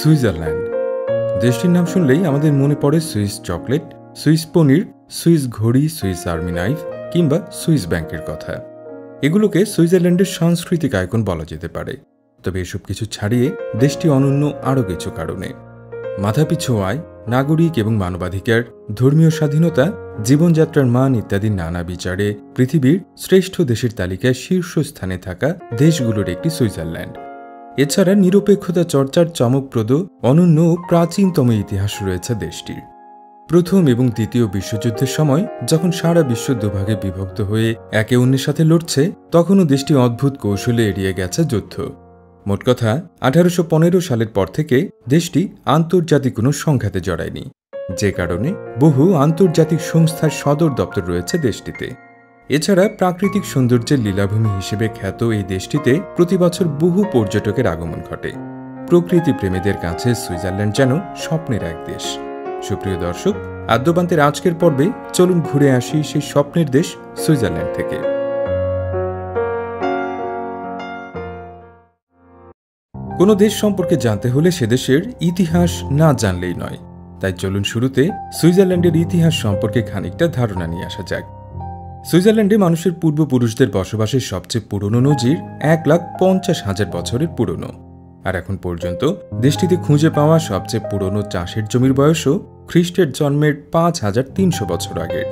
Switzerland. দেশটির নাম শুনলেই আমাদের মনে পড়ে সুইস চকলেট, সুইস পনির, সুইস ঘড়ি, সুইস আর্মি নাইফ কিংবা সুইস ব্যাংকের কথা। এগুলোকে সুইজারল্যান্ডের সাংস্কৃতিক আইকন বলা যেতে পারে। তবে এসব কিছু ছাড়িয়ে দেশটি অনন্য আরও কিছু কারণে। মাথাপিছু আয়, নাগরিক এবং মানবাধিকার, ধর্মীয় স্বাধীনতা, জীবনযাত্রার মান ইত্যাদি নানা বিচারে পৃথিবীর শ্রেষ্ঠ দেশের তালিকায় শীর্ষস্থানে থাকা দেশগুলোর একটি সুইজারল্যান্ড। এছাড়া নিরপেক্ষতা চর্চার চমকপ্রদ, অনন্য ও প্রাচীনতম ইতিহাস রয়েছে দেশটির। প্রথম এবং দ্বিতীয় বিশ্বযুদ্ধের সময় যখন সারা বিশ্ব দুভাগে বিভক্ত হয়ে একে অন্যের সাথে লড়ছে, তখনও দেশটি অদ্ভুত কৌশলে এড়িয়ে গেছে যুদ্ধ। মোট কথা 1815 সালের পর থেকে দেশটি আন্তর্জাতিক কোনো সংঘাতে জড়ায়নি, যে কারণে বহু আন্তর্জাতিক সংস্থার সদর দপ্তর রয়েছে দেশটিতে। এছাড়া প্রাকৃতিক সৌন্দর্যের লীলাভূমি হিসেবে খ্যাত এই দেশটিতে প্রতি বছর বহু পর্যটকের আগমন ঘটে। প্রকৃতি প্রেমীদের কাছে সুইজারল্যান্ড যেন স্বপ্নের এক দেশ। সুপ্রিয় দর্শক, আদ্যপান্তের আজকের পর্বে চলুন ঘুরে আসি সেই স্বপ্নের দেশ সুইজারল্যান্ড থেকে। কোনো দেশ সম্পর্কে জানতে হলে সে দেশের ইতিহাস না জানলেই নয়। তাই চলুন শুরুতে সুইজারল্যান্ডের ইতিহাস সম্পর্কে খানিকটা ধারণা নিয়ে আসা যাক। সুইজারল্যান্ডে মানুষের পূর্বপুরুষদের বসবাসের সবচেয়ে পুরনো নজির 1,50,000 বছরের পুরনো। আর এখন পর্যন্ত দেশটিতে খুঁজে পাওয়া সবচেয়ে পুরনো চাষের জমির বয়সও খ্রিস্টের জন্মের 5,300 বছর আগের।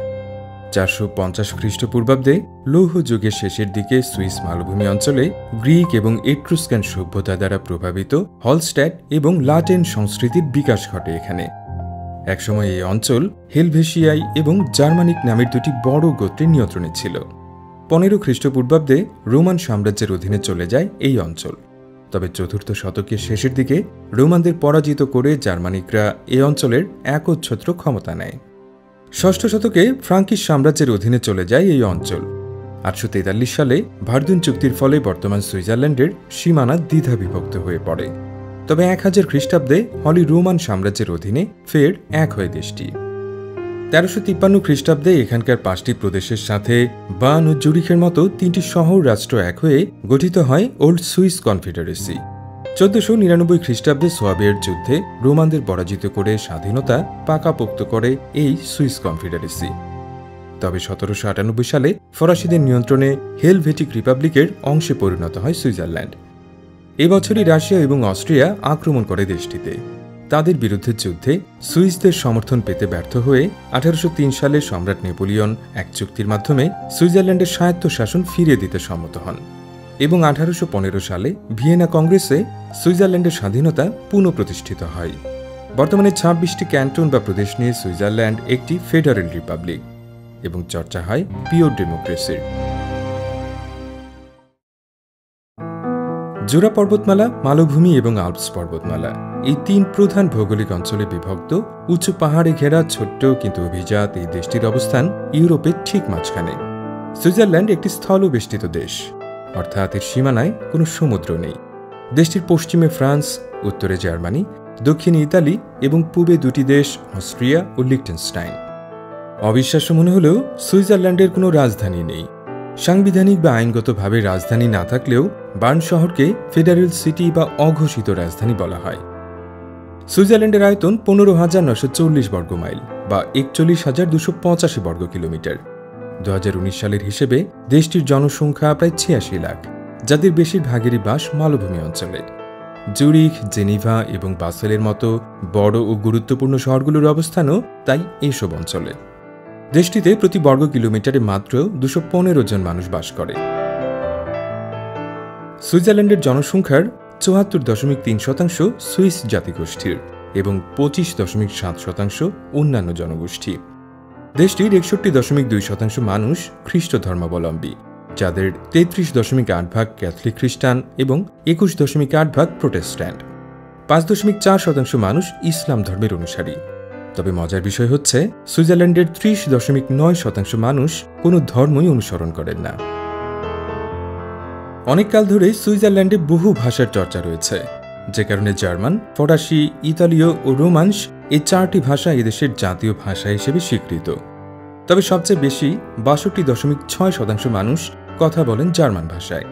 450 খ্রিস্টপূর্বাব্দে লৌহ যুগের শেষের দিকে সুইস মালভূমি অঞ্চলে গ্রিক এবং এট্রুস্কান সভ্যতা দ্বারা প্রভাবিত হলস্ট্যাট এবং লাটেন সংস্কৃতির বিকাশ ঘটে এখানে। একসময় এই অঞ্চল হেলভেশিয়াই এবং জার্মানিক নামের দুটি বড় গোত্রের নিয়ন্ত্রণে ছিল। 15 খ্রিস্টপূর্বাব্দে রোমান সাম্রাজ্যের অধীনে চলে যায় এই অঞ্চল। তবে 4th শতকের শেষের দিকে রোমানদের পরাজিত করে জার্মানিকরা এই অঞ্চলের একচ্ছত্র ক্ষমতা নেয়। 6ষ্ঠ শতকে ফ্রাঙ্কিশ সাম্রাজ্যের অধীনে চলে যায় এই অঞ্চল। 843 সালে ভার্দুন চুক্তির ফলে বর্তমান সুইজারল্যান্ডের সীমানা দ্বিধাবিভক্ত হয়ে পড়ে। তবে 1000 খ্রিস্টাব্দে হলি রোমান সাম্রাজ্যের অধীনে ফের এক হয় দেশটি। 1353 খ্রিস্টাব্দে এখানকার 5টি প্রদেশের সাথে বার্ন ও জুরিখের মতো 3টি শহর রাষ্ট্র এক হয়ে গঠিত হয় ওল্ড সুইস কনফেডারেসি। 1499 খ্রিস্টাব্দে সোয়াবিয়ার যুদ্ধে রোমানদের পরাজিত করে স্বাধীনতা পাকাপোক্ত করে এই সুইস কনফেডারেসি। তবে 1798 সালে ফরাসিদের নিয়ন্ত্রণে হেলভেটিক রিপাবলিকের অংশে পরিণত হয় সুইজারল্যান্ড। এবছরই রাশিয়া এবং অস্ট্রিয়া আক্রমণ করে দেশটিতে। তাদের বিরুদ্ধে যুদ্ধে সুইসদের সমর্থন পেতে ব্যর্থ হয়ে 1803 সালে সম্রাট নেপোলিয়ন এক চুক্তির মাধ্যমে সুইজারল্যান্ডের স্বায়ত্তশাসন ফিরিয়ে দিতে সম্মত হন এবং 1815 সালে ভিয়েনা কংগ্রেসে সুইজারল্যান্ডের স্বাধীনতা পুনঃপ্রতিষ্ঠিত হয়। বর্তমানে 26টি ক্যান্টন বা প্রদেশ নিয়ে সুইজারল্যান্ড একটি ফেডারেল রিপাবলিক এবং চর্চা হয় পিওর ডেমোক্রেসির। জোড়া পর্বতমালা, মালভূমি এবং আল্পস পর্বতমালা এই 3 প্রধান ভৌগোলিক অঞ্চলে বিভক্ত উঁচু পাহাড়ে ঘেরা ছোট্ট কিন্তু অভিজাত এই দেশটির অবস্থান ইউরোপের ঠিক মাঝখানে। সুইজারল্যান্ড একটি স্থলবেষ্টিত দেশ, অর্থাৎ এর সীমানায় কোনো সমুদ্র নেই। দেশটির পশ্চিমে ফ্রান্স, উত্তরে জার্মানি, দক্ষিণে ইতালি এবং পূবে 2টি দেশ অস্ট্রিয়া ও লিখটেনস্টাইন। অবিশ্বাস্য মনে হলেও সুইজারল্যান্ডের কোনো রাজধানী নেই। সাংবিধানিক বা আইনগতভাবে রাজধানী না থাকলেও বার্ন শহরকে ফেডারেল সিটি বা অঘোষিত রাজধানী বলা হয়। সুইজারল্যান্ডের আয়তন 15,940 বর্গ মাইল বা 41,285 বর্গ কিলোমিটার। 2019 সালের হিসেবে দেশটির জনসংখ্যা প্রায় 86 লাখ, যাদের বেশিরভাগেরই বাস মালভূমি অঞ্চলে। জুরিখ, জেনিভা এবং বাসেলের মতো বড় ও গুরুত্বপূর্ণ শহরগুলোর অবস্থানও তাই এসব অঞ্চলে। দেশটিতে প্রতি বর্গ কিলোমিটারে মাত্র 215 জন মানুষ বাস করে। সুইজারল্যান্ডের জনসংখ্যার 74.3% সুইস জাতিগোষ্ঠীর এবং 25.7% অন্যান্য জনগোষ্ঠী। দেশটির 61.2% মানুষ খ্রিস্ট ধর্মাবলম্বী, যাদের 33.8 ভাগ ক্যাথলিক খ্রিস্টান এবং 21.8 ভাগ প্রোটেস্ট্যান্ট। 5.4% মানুষ ইসলাম ধর্মের অনুসারী। তবে মজার বিষয় হচ্ছে সুইজারল্যান্ডের 30.9% মানুষ কোনো ধর্মই অনুসরণ করেন না। অনেককাল ধরে সুইজারল্যান্ডে বহু ভাষার চর্চা রয়েছে, যে কারণে জার্মান, ফরাসি, ইতালীয় ও রোমান্স এই 4টি ভাষা এদেশের জাতীয় ভাষা হিসেবে স্বীকৃত। তবে সবচেয়ে বেশি 62.6% মানুষ কথা বলেন জার্মান ভাষায়।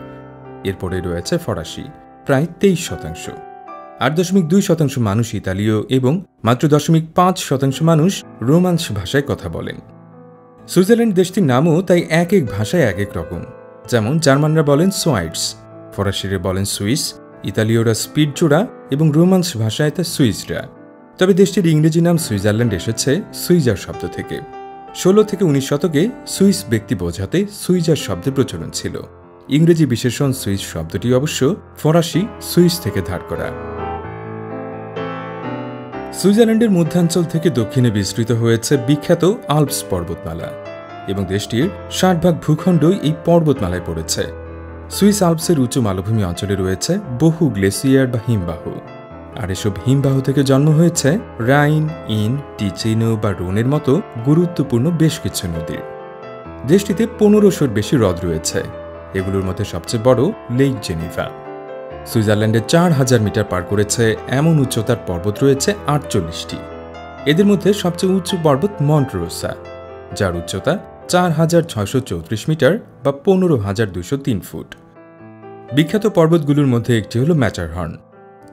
এরপরে রয়েছে ফরাসি, প্রায় 23%। 8.2% মানুষ ইতালীয় এবং মাত্র 0.5% মানুষ রোমান্স ভাষায় কথা বলেন। সুইজারল্যান্ড দেশটির নামও তাই এক এক ভাষায় এক এক রকম। যেমন জার্মানরা বলেন সোয়াইটস, ফরাসিরা বলেন সুইস, ইতালীয়রা স্পিটজোরা এবং রোমান্স ভাষায় তা সুইসরা। তবে দেশটির ইংরেজি নাম সুইজারল্যান্ড এসেছে সুইজার শব্দ থেকে। 16 থেকে 19 শতকে সুইস ব্যক্তি বোঝাতে সুইজার শব্দের প্রচলন ছিল। ইংরেজি বিশেষণ সুইস শব্দটি অবশ্য ফরাসি সুইস থেকে ধার করা। সুইজারল্যান্ডের মধ্যাঞ্চল থেকে দক্ষিণে বিস্তৃত হয়েছে বিখ্যাত আল্পস পর্বতমালা এবং দেশটির 60% ভূখণ্ডই এই পর্বতমালায় পড়েছে। সুইস আল্পসের উঁচু মালভূমি অঞ্চলে রয়েছে বহু গ্লেসিয়ার বা হিমবাহ, আর এসব হিমবাহ থেকে জন্ম হয়েছে রাইন, ইন, টিচিনো বা রোনের মতো গুরুত্বপূর্ণ বেশ কিছু নদীর। দেশটিতে 1500-র বেশি হ্রদ রয়েছে। এগুলোর মধ্যে সবচেয়ে বড় লেক জেনিভা। সুইজারল্যান্ডে 4000 মিটার পার করেছে এমন উচ্চতার পর্বত রয়েছে 48টি। এদের মধ্যে সবচেয়ে উঁচু পর্বত মন্টরোসা, যার উচ্চতা 4634 মিটার বা 15203 ফুট। বিখ্যাত পর্বতগুলোর মধ্যে একটি হল ম্যাটারহর্ন।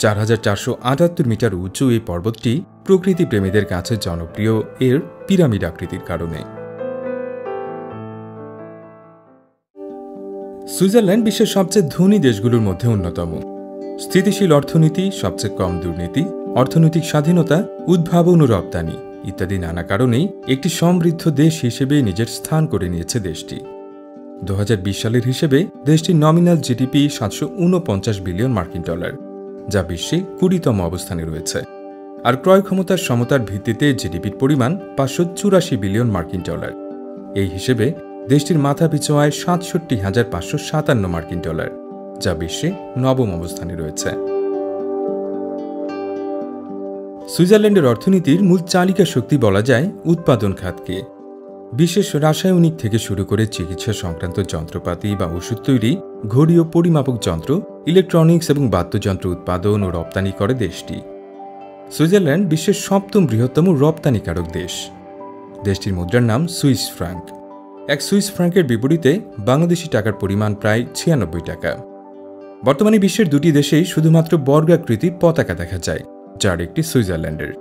4478 মিটার উঁচু এই পর্বতটি প্রকৃতি প্রেমীদের কাছে জনপ্রিয় এর পিরামিড আকৃতির কারণে। সুইজারল্যান্ড বিশ্বের সবচেয়ে ধনী দেশগুলোর মধ্যে অন্যতম। স্থিতিশীল অর্থনীতি, সবচেয়ে কম দুর্নীতি, অর্থনৈতিক স্বাধীনতা, উদ্ভাবন ও রপ্তানি ইত্যাদি নানা কারণেই একটি সমৃদ্ধ দেশ হিসেবে নিজের স্থান করে নিয়েছে দেশটি। 2020 সালের হিসেবে দেশটির নমিনাল জিডিপি 749 বিলিয়ন মার্কিন ডলার, যা বিশ্বে 20তম অবস্থানে রয়েছে। আর ক্রয় ক্ষমতার সমতার ভিত্তিতে জিডিপির পরিমাণ 584 বিলিয়ন মার্কিন ডলার। এই হিসেবে দেশটির মাথাপিছু আয় 67,557 মার্কিন ডলার, যা বিশ্বে 9ম অবস্থানে রয়েছে। সুইজারল্যান্ডের অর্থনীতির মূল চালিকা শক্তি বলা যায় উৎপাদন খাতকে। বিশেষ রাসায়নিক থেকে শুরু করে চিকিৎসা সংক্রান্ত যন্ত্রপাতি বা ওষুধ তৈরি, ঘড়ি ও পরিমাপক যন্ত্র, ইলেকট্রনিক্স এবং বাদ্যযন্ত্র উৎপাদন ও রপ্তানি করে দেশটি। সুইজারল্যান্ড বিশ্বের 7ম বৃহত্তম রপ্তানিকারক দেশ। দেশটির মুদ্রার নাম সুইস ফ্রাঙ্ক। এক সুইস ফ্রাঙ্কের বিপরীতে বাংলাদেশি টাকার পরিমাণ প্রায় 96 টাকা। বর্তমানে বিশ্বের 2টি দেশেই শুধুমাত্র বর্গাকৃতির পতাকা দেখা যায়, যার একটি সুইজারল্যান্ডের।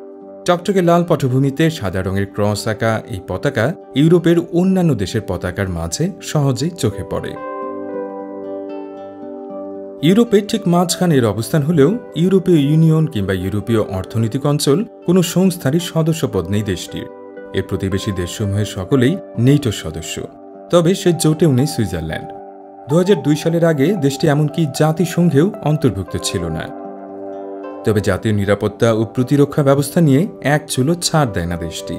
চকচকে লাল পটভূমিতে সাদা রঙের ক্রস আঁকা এই পতাকা ইউরোপের অন্যান্য দেশের পতাকার মাঝে সহজেই চোখে পড়ে। ইউরোপের ঠিক মাঝখানে এর অবস্থান হলেও ইউরোপীয় ইউনিয়ন কিংবা ইউরোপীয় অর্থনৈতিক অঞ্চল কোনো সংস্থারই সদস্যপদ নেই দেশটির। এর প্রতিবেশী দেশসমূহের সকলেই নেটোর সদস্য, তবে সে জোটেও নেই সুইজারল্যান্ড। 2002 সালের আগে দেশটি এমনকি জাতিসংঘেও অন্তর্ভুক্ত ছিল না। তবে জাতীয় নিরাপত্তা ও প্রতিরক্ষা ব্যবস্থা নিয়ে এক চুলো ছাড় দেয় না দেশটি।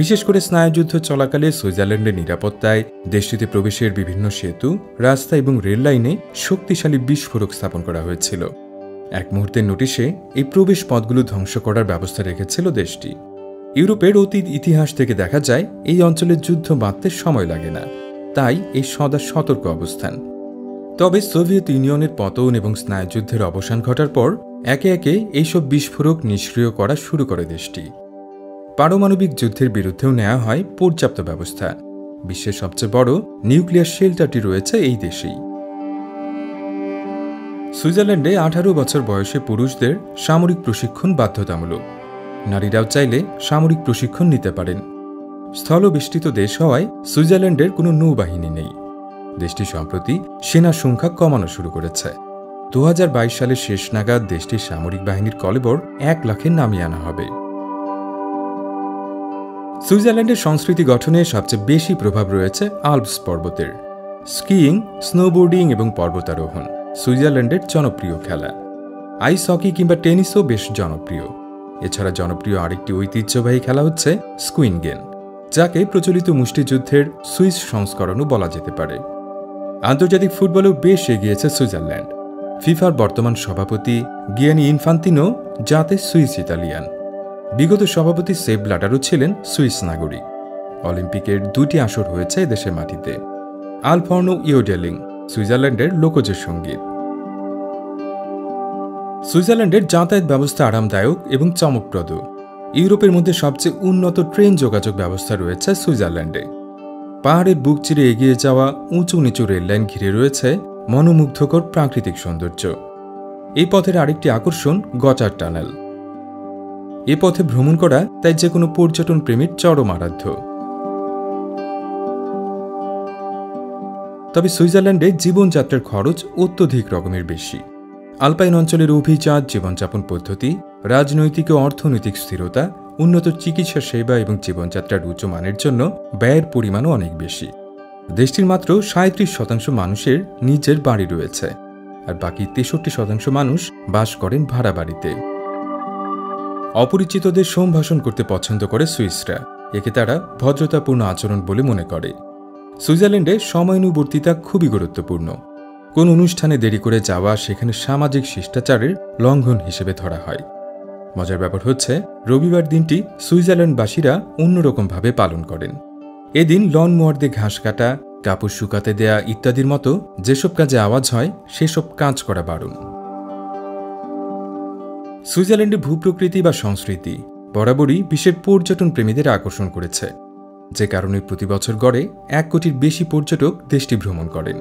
বিশেষ করে স্নায়ুযুদ্ধ চলাকালে সুইজারল্যান্ডের নিরাপত্তায় দেশটিতে প্রবেশের বিভিন্ন সেতু, রাস্তা এবং রেল লাইনে শক্তিশালী বিস্ফোরক স্থাপন করা হয়েছিল। এক মুহূর্তের নোটিশে এই প্রবেশ পথগুলো ধ্বংস করার ব্যবস্থা রেখেছিল দেশটি। ইউরোপের অতীত ইতিহাস থেকে দেখা যায় এই অঞ্চলে যুদ্ধ বাঁধতে সময় লাগে না, তাই এই সদা সতর্ক অবস্থান। তবে সোভিয়েত ইউনিয়নের পতন এবং স্নায়ুযুদ্ধের অবসান ঘটার পর একে একে এইসব বিস্ফোরক নিষ্ক্রিয় করা শুরু করে দেশটি। পারমাণবিক যুদ্ধের বিরুদ্ধেও নেওয়া হয় পর্যাপ্ত ব্যবস্থা। বিশ্বের সবচেয়ে বড় নিউক্লিয়ার শেল্টারটি রয়েছে এই দেশেই। সুইজারল্যান্ডে 18 বছর বয়সী পুরুষদের সামরিক প্রশিক্ষণ বাধ্যতামূলক। নারীরাও চাইলে সামরিক প্রশিক্ষণ নিতে পারেন। স্থলবেষ্টিত দেশ হওয়ায় সুইজারল্যান্ডের কোনো নৌবাহিনী নেই। দেশটি সম্প্রতি সেনা সংখ্যা কমানো শুরু করেছে। 2022 সালের শেষ নাগাদ দেশটির সামরিক বাহিনীর কলেবর 1 লাখে নামিয়ে আনা হবে। সুইজারল্যান্ডের সংস্কৃতি গঠনে সবচেয়ে বেশি প্রভাব রয়েছে আল্পস পর্বতের। স্কিইং, স্নোবোর্ডিং এবং পর্বতারোহণ সুইজারল্যান্ডের জনপ্রিয় খেলা। আইস হকি কিংবা টেনিসও বেশ জনপ্রিয়। এছাড়া জনপ্রিয় আরেকটি ঐতিহ্যবাহী খেলা হচ্ছে স্কুইনগেন, যাকে প্রচলিত মুষ্টিযুদ্ধের সুইস সংস্করণও বলা যেতে পারে। আন্তর্জাতিক ফুটবলেও বেশ এগিয়েছে সুইজারল্যান্ড। ফিফার বর্তমান সভাপতি গিয়ানি ইনফান্তিনো জাতে সুইস ইতালিয়ান। বিগত সভাপতি সেপ ব্ল্যাটারও ছিলেন সুইস নাগরিক। অলিম্পিকের 2টি আসর হয়েছে দেশের মাটিতে। আলফর্নো ইয়োডেলিং সুইজারল্যান্ডের লোকজ সঙ্গীত। সুইজারল্যান্ডের যাতায়াত ব্যবস্থা আরামদায়ক এবং চমকপ্রদ। ইউরোপের মধ্যে সবচেয়ে উন্নত ট্রেন যোগাযোগ ব্যবস্থা রয়েছে সুইজারল্যান্ডে। পাহাড়ের বুক চিরে এগিয়ে যাওয়া উঁচু নিচু রেললাইন ঘিরে রয়েছে মনোমুগ্ধকর প্রাকৃতিক সৌন্দর্য। এই পথের আরেকটি আকর্ষণ গটার টানেল। এ পথে ভ্রমণ করা তাই যে কোনো পর্যটন প্রেমীর চরম আরাধ্য। তবে সুইজারল্যান্ডে জীবনযাত্রার খরচ অত্যধিক রকমের বেশি। আলপাইন অঞ্চলের অভিজাত জীবনযাপন পদ্ধতি, রাজনৈতিক ও অর্থনৈতিক স্থিরতা, উন্নত চিকিৎসা সেবা এবং জীবনযাত্রার উচ্চ মানের জন্য ব্যয়ের পরিমাণও অনেক বেশি। দেশটির মাত্র ৩৭% মানুষের নিজের বাড়ি রয়েছে, আর বাকি ৬৩% মানুষ বাস করেন ভাড়া বাড়িতে। অপরিচিতদের সম্ভাষণ করতে পছন্দ করে সুইসরা, একে তারা ভদ্রতাপূর্ণ আচরণ বলে মনে করে। সুইজারল্যান্ডে সময়ানুবর্তিতা খুবই গুরুত্বপূর্ণ। কোন অনুষ্ঠানে দেরি করে যাওয়া সেখানে সামাজিক শিষ্টাচারের লঙ্ঘন হিসেবে ধরা হয়। মজার ব্যাপার হচ্ছে, রবিবার দিনটি সুইজারল্যান্ডবাসীরা অন্যরকমভাবে পালন করেন। এদিন লন মোয়ারদের ঘাস কাটা, কাপড় শুকাতে দেয়া ইত্যাদির মতো যেসব কাজে আওয়াজ হয় সেসব কাজ করা বারণ। সুইজারল্যান্ডের ভূপ্রকৃতি বা সংস্কৃতি বরাবরই বিশ্বের পর্যটন প্রেমীদের আকর্ষণ করেছে, যে কারণে প্রতি বছর গড়ে ১ কোটির বেশি পর্যটক দেশটি ভ্রমণ করেন।